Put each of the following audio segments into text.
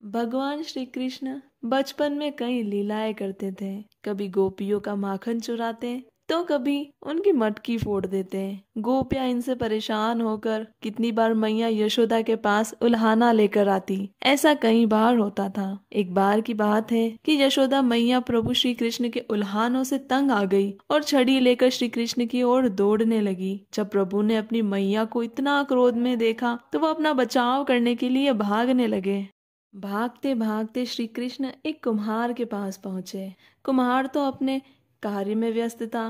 भगवान श्री कृष्ण बचपन में कई लीलाएं करते थे। कभी गोपियों का माखन चुराते तो कभी उनकी मटकी फोड़ देते। गोपियां इनसे परेशान होकर कितनी बार मैया यशोदा के पास उल्हाना लेकर आती। ऐसा कई बार होता था। एक बार की बात है कि यशोदा मैया प्रभु श्री कृष्ण के उल्हानों से तंग आ गई और छड़ी लेकर श्री कृष्ण की ओर दौड़ने लगी। जब प्रभु ने अपनी मैया को इतना क्रोध में देखा तो वो अपना बचाव करने के लिए भागने लगे। भागते भागते श्री कृष्ण एक कुम्हार के पास पहुंचे। कुम्हार तो अपने कार्य में व्यस्त था।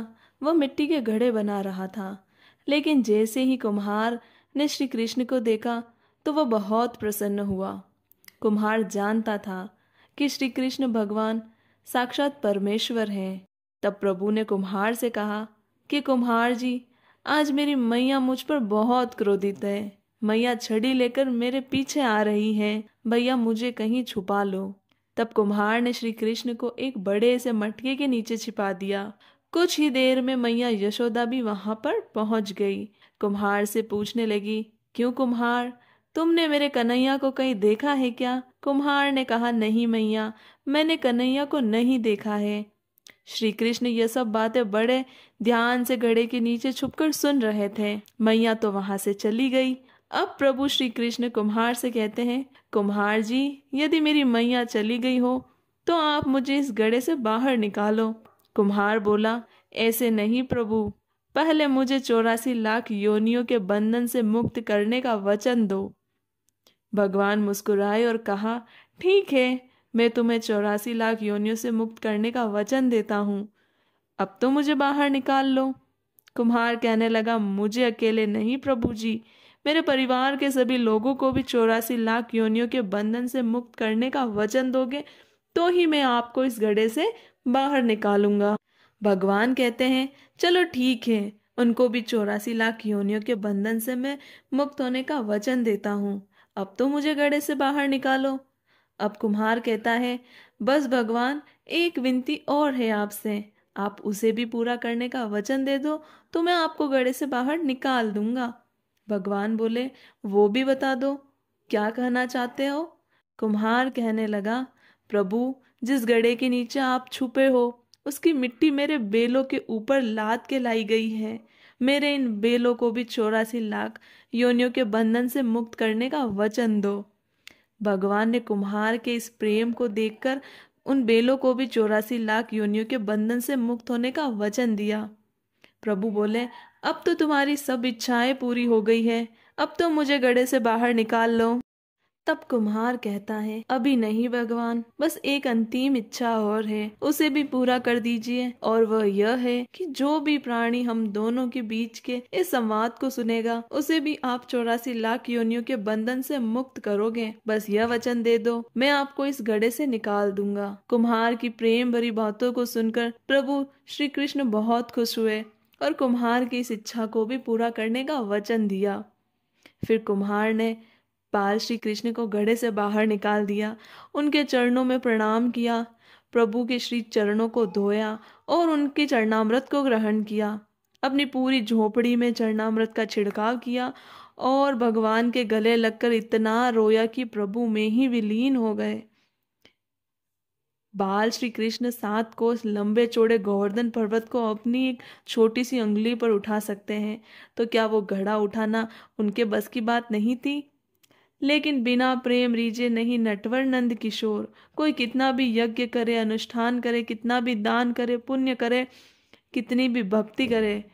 वह मिट्टी के घड़े बना रहा था। लेकिन जैसे ही कुम्हार ने श्री कृष्ण को देखा तो वह बहुत प्रसन्न हुआ। कुम्हार जानता था कि श्री कृष्ण भगवान साक्षात परमेश्वर हैं। तब प्रभु ने कुम्हार से कहा कि कुम्हार जी, आज मेरी मैया मुझ पर बहुत क्रोधित है। मैया छड़ी लेकर मेरे पीछे आ रही है। भैया मुझे कहीं छुपा लो। तब कुम्हार ने श्री कृष्ण को एक बड़े से मटके के नीचे छिपा दिया। कुछ ही देर में मैया यशोदा भी वहां पर पहुंच गई। कुम्हार से पूछने लगी, क्यों कुम्हार, तुमने मेरे कन्हैया को कहीं देखा है क्या? कुम्हार ने कहा, नहीं मैया, मैंने कन्हैया को नहीं देखा है। श्री कृष्ण ये सब बातें बड़े ध्यान से घड़े के नीचे छुपकर सुन रहे थे। मैया तो वहां से चली गई। अब प्रभु श्री कृष्ण कुम्हार से कहते हैं, कुम्हार जी, यदि मेरी मैया चली गई हो तो आप मुझे इस घड़े से बाहर निकालो। कुम्हार बोला, ऐसे नहीं प्रभु, पहले मुझे 84 लाख योनियों के बंधन से मुक्त करने का वचन दो। भगवान मुस्कुराए और कहा, ठीक है, मैं तुम्हें 84 लाख योनियों से मुक्त करने का वचन देता हूँ। अब तो मुझे बाहर निकाल लो। कुम्हार कहने लगा, मुझे अकेले नहीं प्रभु जी, मेरे परिवार के सभी लोगों को भी 84 लाख योनियों के बंधन से मुक्त करने का वचन दोगे तो ही मैं आपको इस गड्ढे से बाहर निकालूंगा। भगवान कहते हैं, चलो ठीक है, उनको भी 84 लाख योनियों के बंधन से मैं मुक्त होने का वचन देता हूँ। अब तो मुझे गड्ढे से बाहर निकालो। अब कुम्हार कहता है, बस भगवान, एक विनती और है आपसे, आप उसे भी पूरा करने का वचन दे दो तो मैं आपको गड्ढे से बाहर निकाल दूंगा। भगवान बोले, वो भी बता दो, क्या कहना चाहते हो? कुम्हार कहने लगा, प्रभु, जिस गड्ढे के नीचे आप छुपे हो उसकी मिट्टी मेरे बेलों के ऊपर लाद के लाई गई है। मेरे इन बेलों को भी 84 लाख योनियों के बंधन से मुक्त करने का वचन दो। भगवान ने कुम्हार के इस प्रेम को देखकर उन बेलों को भी 84 लाख योनियों के बंधन से मुक्त होने का वचन दिया। प्रभु बोले, अब तो तुम्हारी सब इच्छाएं पूरी हो गई है, अब तो मुझे गड्ढे से बाहर निकाल लो। तब कुम्हार कहता है, अभी नहीं भगवान, बस एक अंतिम इच्छा और है, उसे भी पूरा कर दीजिए। और वह यह है कि जो भी प्राणी हम दोनों के बीच के इस संवाद को सुनेगा उसे भी आप 84 लाख योनियों के बंधन से मुक्त करोगे। बस यह वचन दे दो, मैं आपको इस गड्ढे से निकाल दूंगा। कुम्हार की प्रेम भरी बातों को सुनकर प्रभु श्री कृष्ण बहुत खुश हुए और कुम्हार की इस इच्छा को भी पूरा करने का वचन दिया। फिर कुम्हार ने बाल श्री कृष्ण को घड़े से बाहर निकाल दिया, उनके चरणों में प्रणाम किया, प्रभु के श्री चरणों को धोया और उनके चरणामृत को ग्रहण किया। अपनी पूरी झोपड़ी में चरणामृत का छिड़काव किया और भगवान के गले लगकर इतना रोया कि प्रभु में ही विलीन हो गए। बाल श्री कृष्ण 7 कोस लंबे चौड़े गोवर्धन पर्वत को अपनी एक छोटी सी उंगली पर उठा सकते हैं, तो क्या वो घड़ा उठाना उनके बस की बात नहीं थी? लेकिन बिना प्रेम रीझे नहीं नटवर नंद किशोर। कोई कितना भी यज्ञ करे, अनुष्ठान करे, कितना भी दान करे, पुण्य करे, कितनी भी भक्ति करे,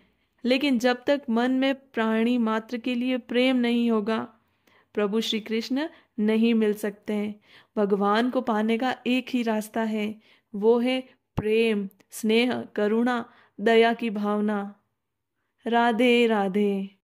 लेकिन जब तक मन में प्राणी मात्र के लिए प्रेम नहीं होगा, प्रभु श्री कृष्ण नहीं मिल सकते हैं। भगवान को पाने का एक ही रास्ता है, वो है प्रेम, स्नेह, करुणा, दया की भावना। राधे राधे।